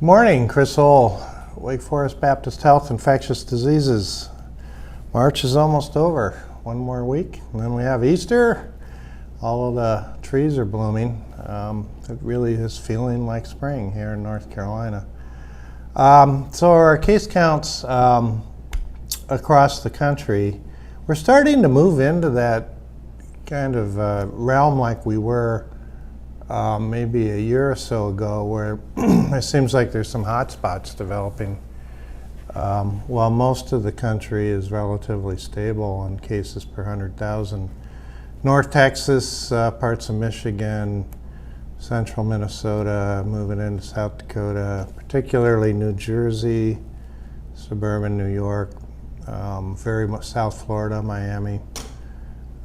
Good morning, Chris Ohl, Wake Forest Baptist Health, Infectious Diseases. March is almost over. One more week, and then we have Easter. All of the trees are blooming. It really is feeling like spring here in North Carolina. So our case counts across the country, we're starting to move into that kind of realm like we were maybe a year or so ago, where it seems like there's some hot spots developing. While most of the country is relatively stable on cases per 100,000. North Texas, parts of Michigan, central Minnesota, moving into South Dakota, particularly New Jersey, suburban New York, very much South Florida, Miami,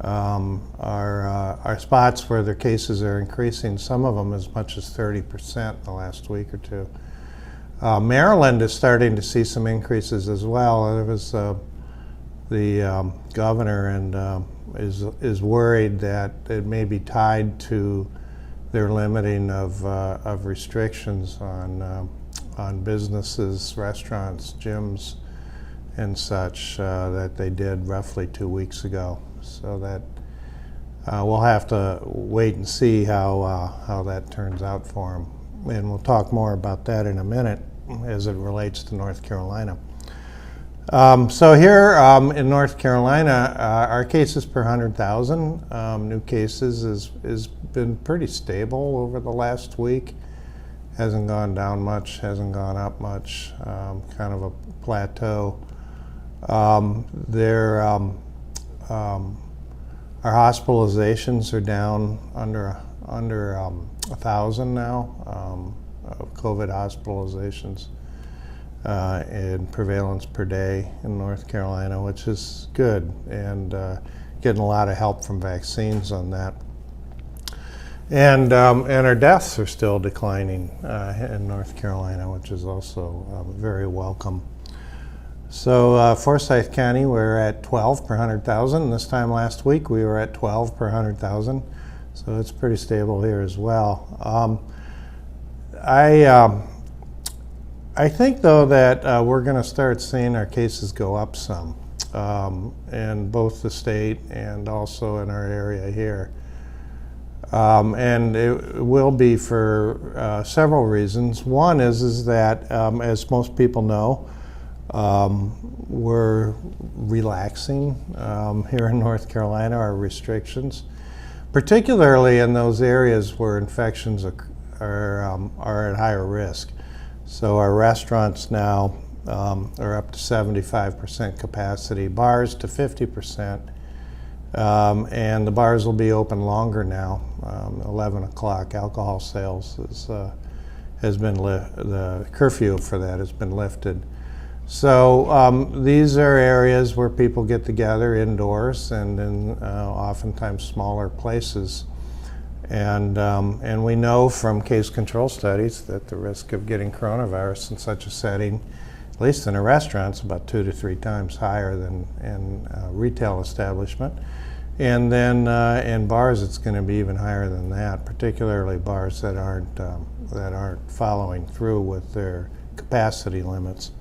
are spots where their cases are increasing, some of them as much as 30% in the last week or two. Maryland is starting to see some increases as well. There was the governor and is worried that it may be tied to their limiting of restrictions on businesses, restaurants, gyms, and such that they did roughly 2 weeks ago. So that we'll have to wait and see how that turns out for them. And we'll talk more about that in a minute as it relates to North Carolina. So here in North Carolina, our cases per 100,000 new cases has been pretty stable over the last week. Hasn't gone down much, hasn't gone up much, kind of a plateau. Our hospitalizations are down under 1,000 now, of COVID hospitalizations in prevalence per day in North Carolina, which is good, and getting a lot of help from vaccines on that. And our deaths are still declining in North Carolina, which is also very welcome. So Forsyth County, we're at 12 per 100,000. This time last week we were at 12 per 100,000. So it's pretty stable here as well. I think though that we're going to start seeing our cases go up some in both the state and also in our area here. And it will be for several reasons. One is that, as most people know, we're relaxing here in North Carolina our restrictions, particularly in those areas where infections are at higher risk. So our restaurants now are up to 75% capacity, bars to 50%, and the bars will be open longer now. 11 o'clock alcohol sales has been the curfew for that has been lifted. So these are areas where people get together indoors and in oftentimes smaller places. And we know from case control studies that the risk of getting coronavirus in such a setting, at least in a restaurant, is about 2 to 3 times higher than in a retail establishment. And then in bars, it's going to be even higher than that, particularly bars that aren't following through with their capacity limits.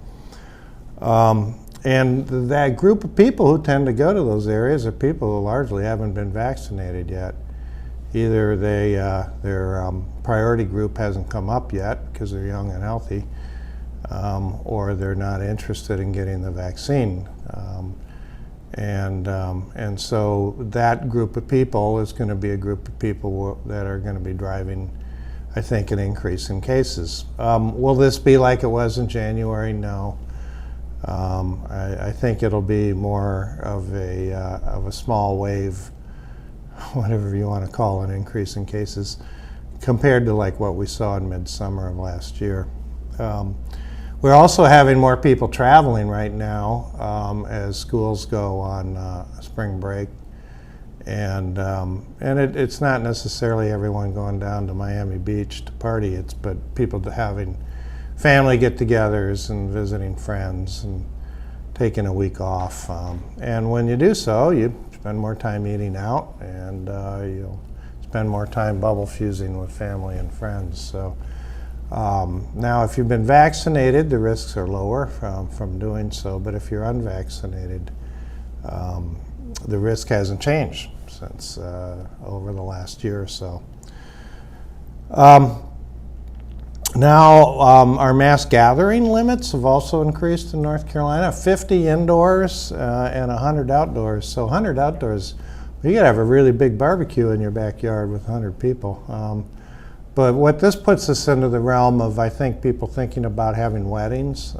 And that group of people who tend to go to those areas are people who largely haven't been vaccinated yet. Either their priority group hasn't come up yet because they're young and healthy, or they're not interested in getting the vaccine. And so that group of people is going to be a group of people that are going to be driving, I think, an increase in cases. Will this be like it was in January? No. I think it'll be more of a small wave, whatever you want to call an increase in cases, compared to like what we saw in midsummer of last year. We're also having more people traveling right now as schools go on spring break, and it's not necessarily everyone going down to Miami Beach to party. But people having family get-togethers and visiting friends and taking a week off. And when you do so, you spend more time eating out, and you'll spend more time bubble fusing with family and friends. So Now, if you've been vaccinated, the risks are lower from doing so, but if you're unvaccinated, the risk hasn't changed since over the last year or so. Now, our mass gathering limits have also increased in North Carolina, 50 indoors and 100 outdoors. So 100 outdoors, you gotta have a really big barbecue in your backyard with 100 people. But what this puts us into the realm of, I think, people thinking about having weddings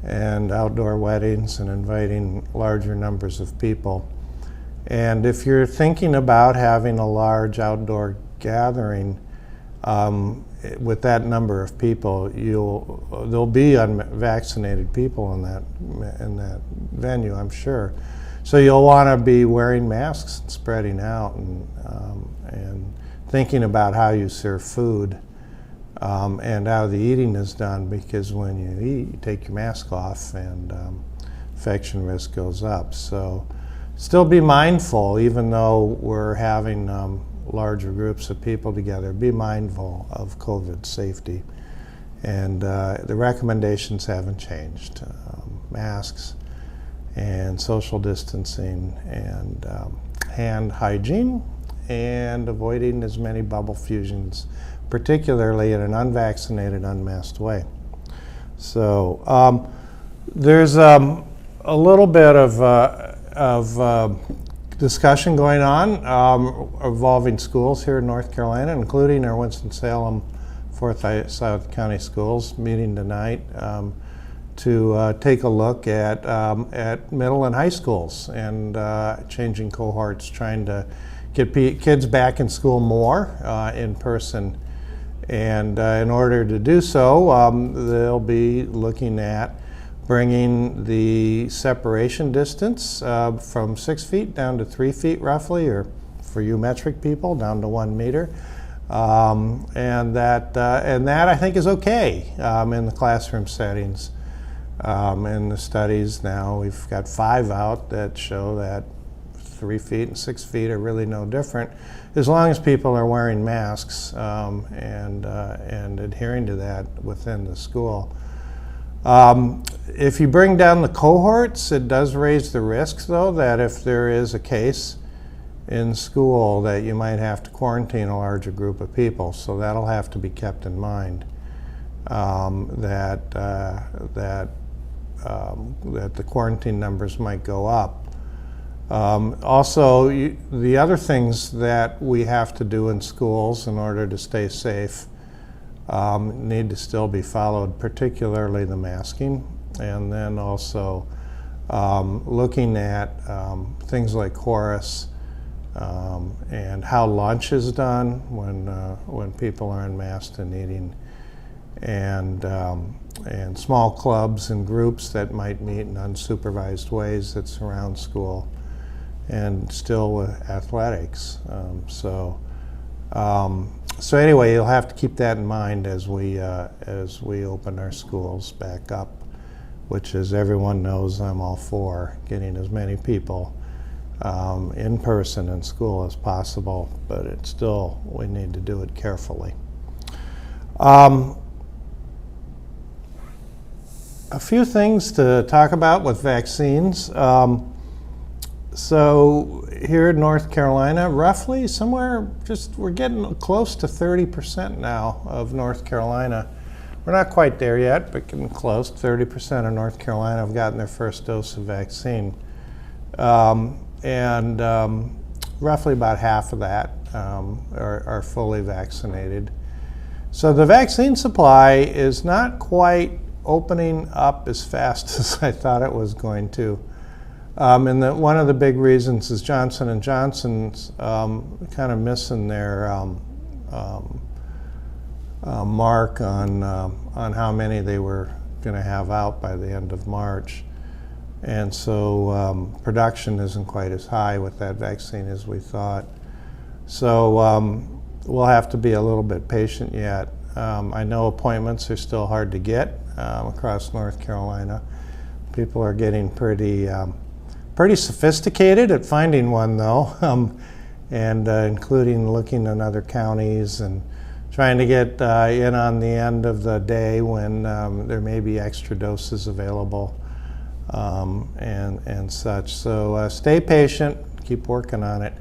and outdoor weddings and inviting larger numbers of people. And if you're thinking about having a large outdoor gathering, with that number of people, there'll be unvaccinated people in that venue, I'm sure. So you'll want to be wearing masks and spreading out and thinking about how you serve food and how the eating is done, because when you eat, you take your mask off and infection risk goes up. So still be mindful, even though we're having larger groups of people together, be mindful of COVID safety. And the recommendations haven't changed. Masks and social distancing and hand hygiene and avoiding as many bubble fusions, particularly in an unvaccinated, unmasked way. So there's a little bit of discussion going on involving schools here in North Carolina, including our Winston-Salem Forsyth County Schools meeting tonight to take a look at middle and high schools and changing cohorts, trying to get kids back in school more in person. And in order to do so, they'll be looking at bringing the separation distance from 6 feet down to 3 feet roughly, or for you metric people, down to 1 meter. And that I think is okay in the classroom settings. In the studies now, we've got 5 out that show that 3 feet and 6 feet are really no different, as long as people are wearing masks and adhering to that within the school. If you bring down the cohorts, it does raise the risks, though, that if there is a case in school, that you might have to quarantine a larger group of people. So that'll have to be kept in mind, that the quarantine numbers might go up. Also, the other things that we have to do in schools in order to stay safe need to still be followed, particularly the masking, and then also looking at things like chorus and how lunch is done when people are unmasked and eating, and small clubs and groups that might meet in unsupervised ways that surround school, and still with athletics. So anyway, you'll have to keep that in mind as we open our schools back up, which, as everyone knows, I'm all for getting as many people in person in school as possible, but it's still, we need to do it carefully. A few things to talk about with vaccines. So here in North Carolina, roughly somewhere, we're getting close to 30% now of North Carolina. We're not quite there yet, but getting close. 30% of North Carolina have gotten their first dose of vaccine. And roughly about half of that are fully vaccinated. So the vaccine supply is not quite opening up as fast as I thought it was going to. And one of the big reasons is Johnson & Johnson's kind of missing their mark on how many they were going to have out by the end of March. And so production isn't quite as high with that vaccine as we thought. So we'll have to be a little bit patient yet. I know appointments are still hard to get across North Carolina. People are getting pretty sophisticated at finding one, though, and including looking in other counties and trying to get in on the end of the day when there may be extra doses available and such. So stay patient, keep working on it.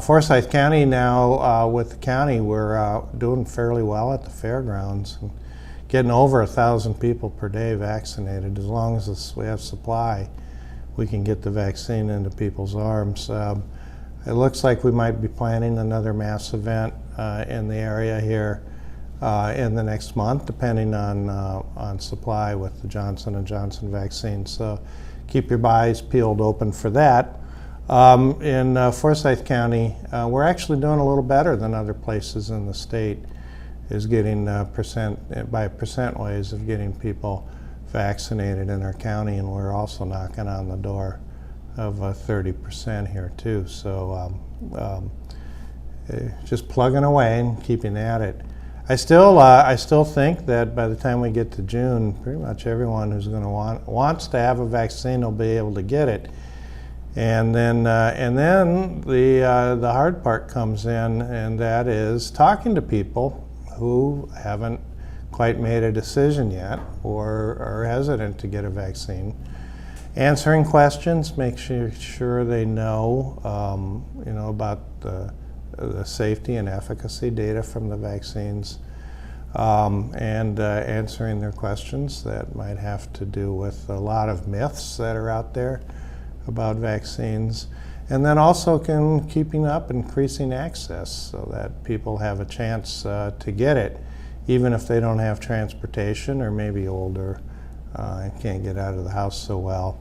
Forsyth County now, with the county, we're doing fairly well at the fairgrounds, and getting over 1,000 people per day vaccinated. As long as we have supply, we can get the vaccine into people's arms. It looks like we might be planning another mass event in the area here in the next month, depending on supply with the Johnson & Johnson vaccine. So keep your eyes peeled open for that. In Forsyth County, we're actually doing a little better than other places in the state, is getting percent ways of getting people vaccinated in our county, and we're also knocking on the door of 30% here too. So just plugging away and keeping at it. I still think that by the time we get to June, pretty much everyone who's going to wants to have a vaccine will be able to get it. And then the hard part comes in, and that is talking to people who haven't quite made a decision yet or are hesitant to get a vaccine. Answering questions, make sure they know, about the safety and efficacy data from the vaccines, and answering their questions that might have to do with a lot of myths that are out there about vaccines, and then also keeping up increasing access so that people have a chance to get it, even if they don't have transportation or maybe older and can't get out of the house so well.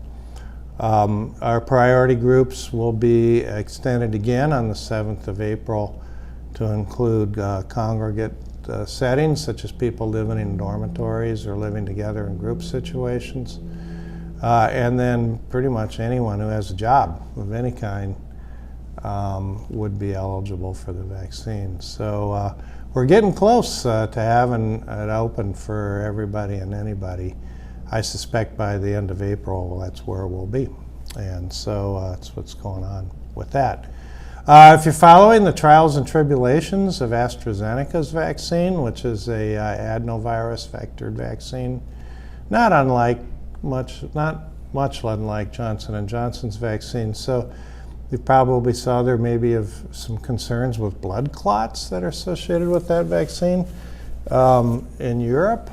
Our priority groups will be extended again on the 7th of April to include congregate settings, such as people living in dormitories or living together in group situations. And then pretty much anyone who has a job of any kind would be eligible for the vaccine. So we're getting close to having it open for everybody and anybody. I suspect by the end of April, that's where we'll be. And so that's what's going on with that. If you're following the trials and tribulations of AstraZeneca's vaccine, which is a adenovirus vectored vaccine, not much unlike Johnson & Johnson's vaccine. So you probably saw there may be some concerns with blood clots that are associated with that vaccine. In Europe,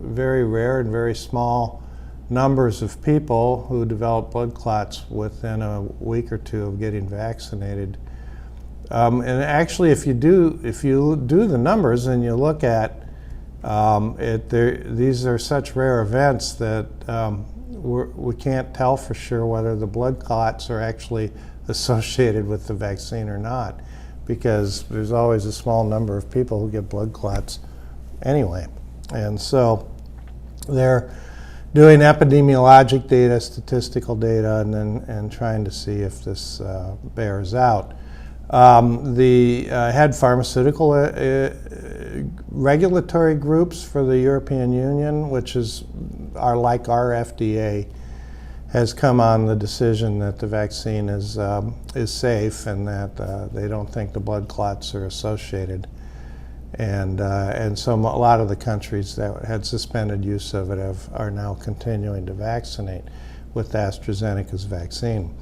very rare and very small numbers of people who develop blood clots within a week or two of getting vaccinated. And actually, if you do the numbers and you look at these are such rare events that we can't tell for sure whether the blood clots are actually associated with the vaccine or not, because there's always a small number of people who get blood clots anyway. And so they're doing epidemiologic data, statistical data, and trying to see if this bears out. The head pharmaceutical regulatory groups for the European Union, which are like our FDA, has come on the decision that the vaccine is safe and that they don't think the blood clots are associated. And so a lot of the countries that had suspended use of it are now continuing to vaccinate with AstraZeneca's vaccine.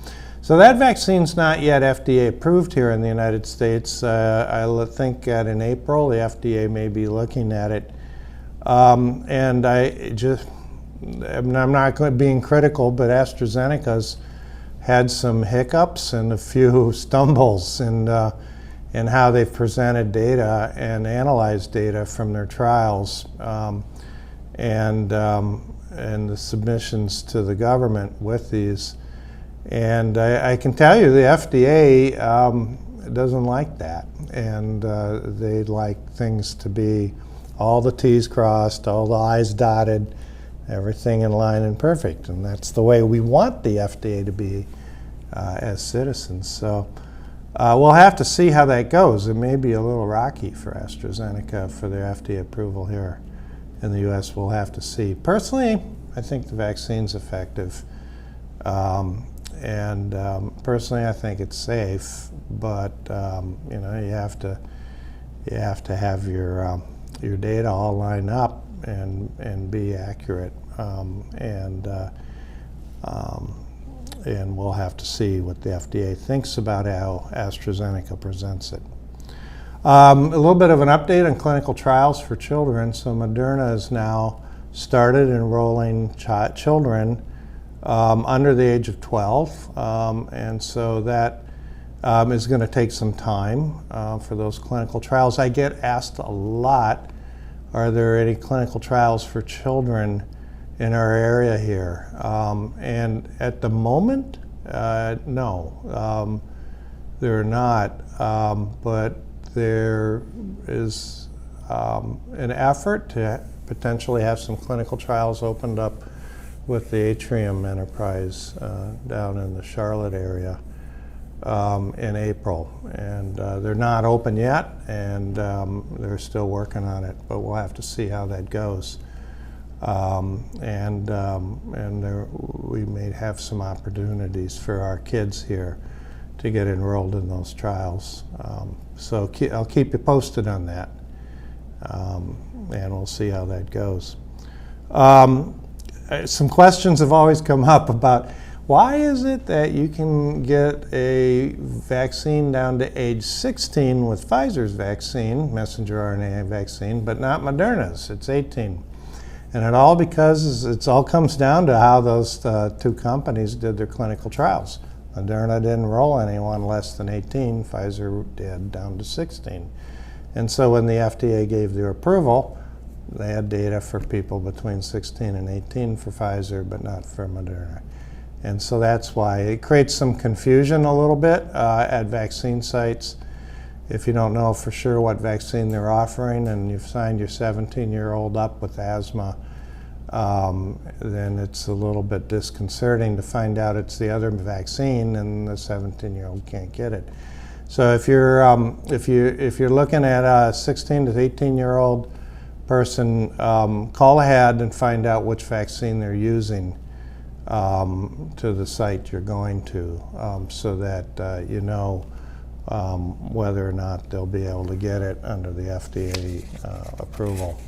So that vaccine's not yet FDA approved here in the United States. I think that in April the FDA may be looking at it. And I'm not being critical, but AstraZeneca's had some hiccups and a few stumbles in how they've presented data and analyzed data from their trials, and the submissions to the government with these. And I can tell you the FDA doesn't like that, and they'd like things to be all the T's crossed, all the I's dotted, everything in line and perfect. And that's the way we want the FDA to be as citizens. So we'll have to see how that goes. It may be a little rocky for AstraZeneca for their FDA approval here in the U.S. We'll have to see. Personally, I think the vaccine's effective. Personally, I think it's safe, but you have to you have to have your data all line up and be accurate. And we'll have to see what the FDA thinks about how AstraZeneca presents it. A little bit of an update on clinical trials for children. So Moderna has now started enrolling children under the age of 12, and so that is going to take some time for those clinical trials. I get asked a lot, are there any clinical trials for children in our area here? And at the moment, no, there are not, but there is an effort to potentially have some clinical trials opened up with the Atrium enterprise down in the Charlotte area in April. And they're not open yet, and they're still working on it, but we'll have to see how that goes. And we may have some opportunities for our kids here to get enrolled in those trials. So I'll keep you posted on that, and we'll see how that goes. Some questions have always come up about why is it that you can get a vaccine down to age 16 with Pfizer's vaccine, messenger RNA vaccine, but not Moderna's, it's 18. And it all comes down to how those two companies did their clinical trials. Moderna didn't enroll anyone less than 18, Pfizer did down to 16. And so when the FDA gave their approval, they had data for people between 16 and 18 for Pfizer, but not for Moderna. And so that's why it creates some confusion a little bit at vaccine sites. If you don't know for sure what vaccine they're offering and you've signed your 17-year-old up with asthma, then it's a little bit disconcerting to find out it's the other vaccine and the 17-year-old can't get it. So if you're looking at a 16 to 18-year-old person, call ahead and find out which vaccine they're using to the site you're going to, so that you know whether or not they'll be able to get it under the FDA approval.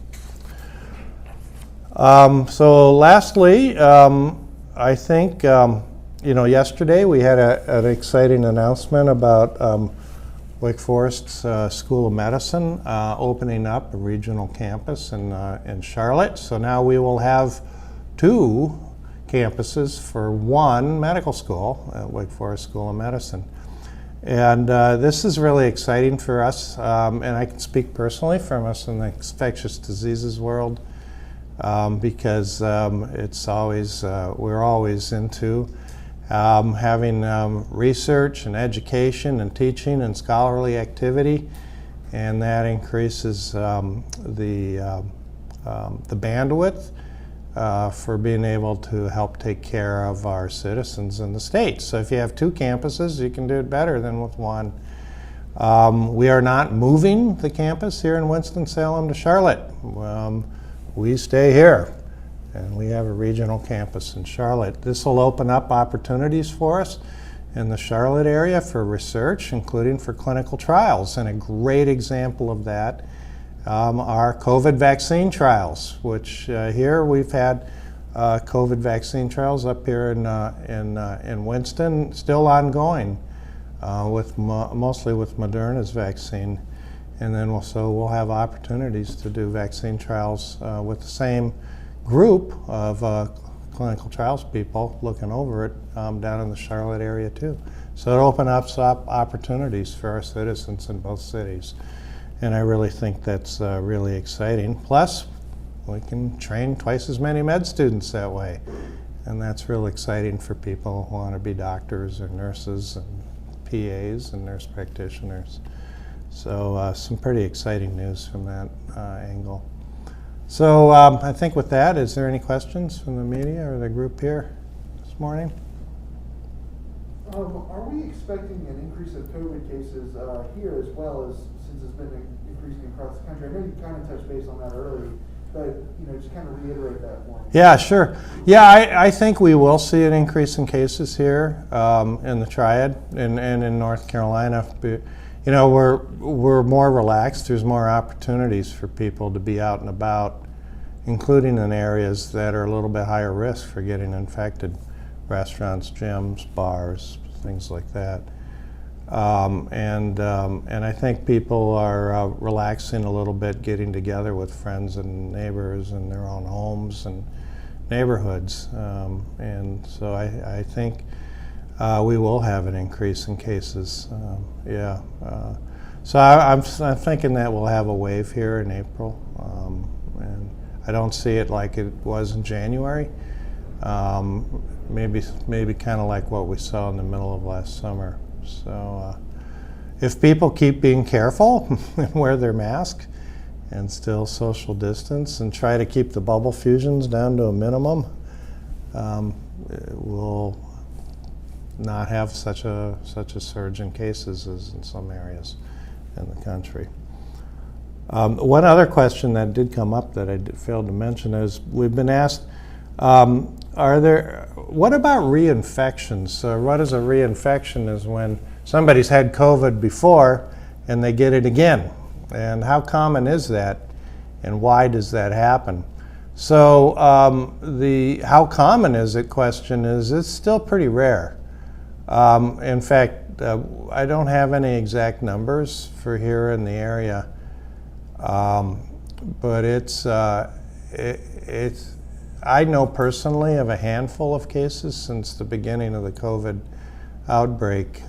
So lastly, I think yesterday we had an exciting announcement about Wake Forest's School of Medicine opening up a regional campus in Charlotte. So now we will have 2 campuses for one medical school at Wake Forest School of Medicine. And this is really exciting for us, and I can speak personally from us in the infectious diseases world, because it's always, we're always into having research and education and teaching and scholarly activity, and that increases the bandwidth for being able to help take care of our citizens in the state. So if you have 2 campuses, you can do it better than with 1. We are not moving the campus here in Winston-Salem to Charlotte. We stay here, and we have a regional campus in Charlotte. This will open up opportunities for us in the Charlotte area for research, including for clinical trials. And a great example of that are COVID vaccine trials, which here we've had COVID vaccine trials up here in Winston, still ongoing, mostly with Moderna's vaccine. And then we'll have opportunities to do vaccine trials with the same group of clinical trials people looking over it down in the Charlotte area too. So it opens up opportunities for our citizens in both cities. And I really think that's really exciting. Plus, we can train twice as many med students that way. And that's real exciting for people who want to be doctors or nurses and PAs and nurse practitioners. So some pretty exciting news from that angle. So I think with that, is there any questions from the media or the group here this morning? Are we expecting an increase of COVID cases here as well, as since it's been increasing across the country? I know you kind of touched base on that earlier, but just kind of reiterate that one. Yeah, sure. Yeah, I think we will see an increase in cases here in the Triad and in North Carolina. you know, we're more relaxed. There's more opportunities for people to be out and about, including in areas that are a little bit higher risk for getting infected. Restaurants, gyms, bars, things like that. And I think people are relaxing a little bit, getting together with friends and neighbors in their own homes and neighborhoods. And so I think we will have an increase in cases. Yeah. So I'm thinking that we'll have a wave here in April. And I don't see it like it was in January. Maybe kind of like what we saw in the middle of last summer. So if people keep being careful and wear their mask and still social distance and try to keep the bubble fusions down to a minimum, we'll not have such a surge in cases as in some areas in the country. One other question that did come up that I failed to mention is we've been asked, what about reinfections? So what is a reinfection is when somebody's had COVID before and they get it again. And how common is that and why does that happen? So the how common is it question is it's still pretty rare. In fact, I don't have any exact numbers for here in the area, but it's I know personally of a handful of cases since the beginning of the COVID outbreak.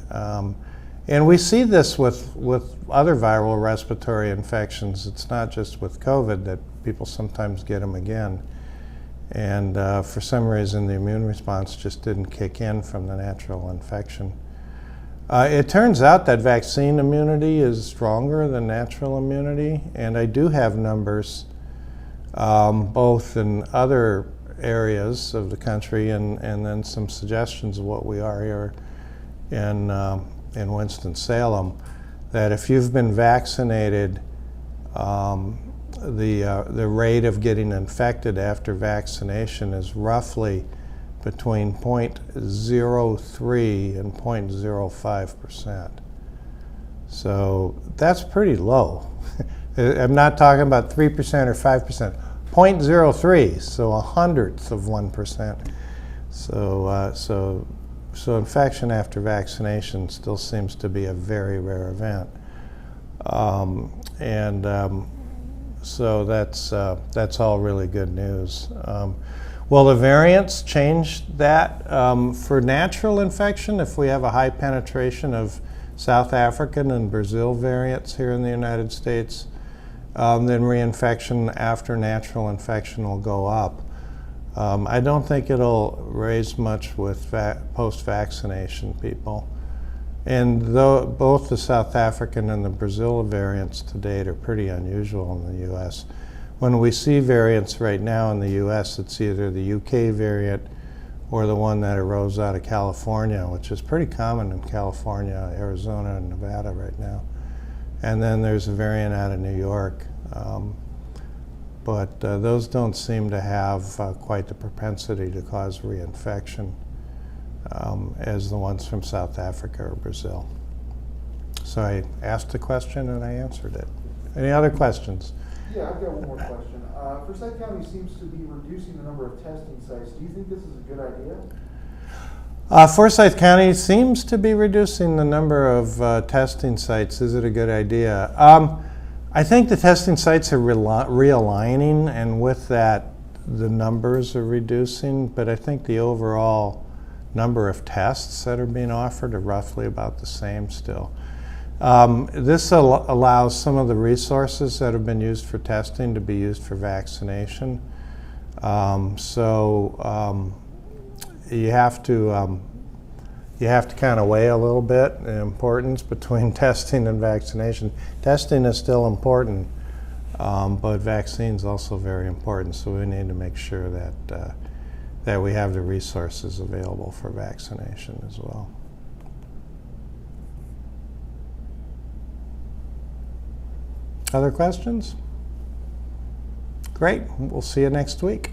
And we see this with other viral respiratory infections. It's not just with COVID that people sometimes get them again. And for some reason, the immune response just didn't kick in from the natural infection. It turns out that vaccine immunity is stronger than natural immunity, and I do have numbers both in other areas of the country and then some suggestions of what we are here in Winston-Salem, that if you've been vaccinated, the rate of getting infected after vaccination is roughly between 0.03 and 0.05%. So that's pretty low. I'm not talking about 3% or 5%. 0.03, so 1/100th of 1%. So infection after vaccination still seems to be a very rare event. So that's all really good news. Well, the variants changed that. For natural infection, if we have a high penetration of South African and Brazil variants here in the United States, then reinfection after natural infection will go up. I don't think it'll raise much with post-vaccination people. And though both the South African and the Brazil variants to date are pretty unusual in the U.S. When we see variants right now in the U.S., it's either the UK variant or the one that arose out of California, which is pretty common in California, Arizona, and Nevada right now. And then there's a variant out of New York. But those don't seem to have quite the propensity to cause reinfection as the ones from South Africa or Brazil. So I asked a question and I answered it. Any other questions? Yeah, I've got one more question. Forsyth County seems to be reducing the number of testing sites. Do you think this is a good idea? Forsyth County seems to be reducing the number of testing sites. Is it a good idea? I think the testing sites are realigning, and with that, the numbers are reducing, but I think the overall number of tests that are being offered are roughly about the same still. This allows some of the resources that have been used for testing to be used for vaccination. You have to kind of weigh a little bit the importance between testing and vaccination. Testing is still important, but vaccine is also very important. So we need to make sure that we have the resources available for vaccination as well. Other questions? Great. We'll see you next week.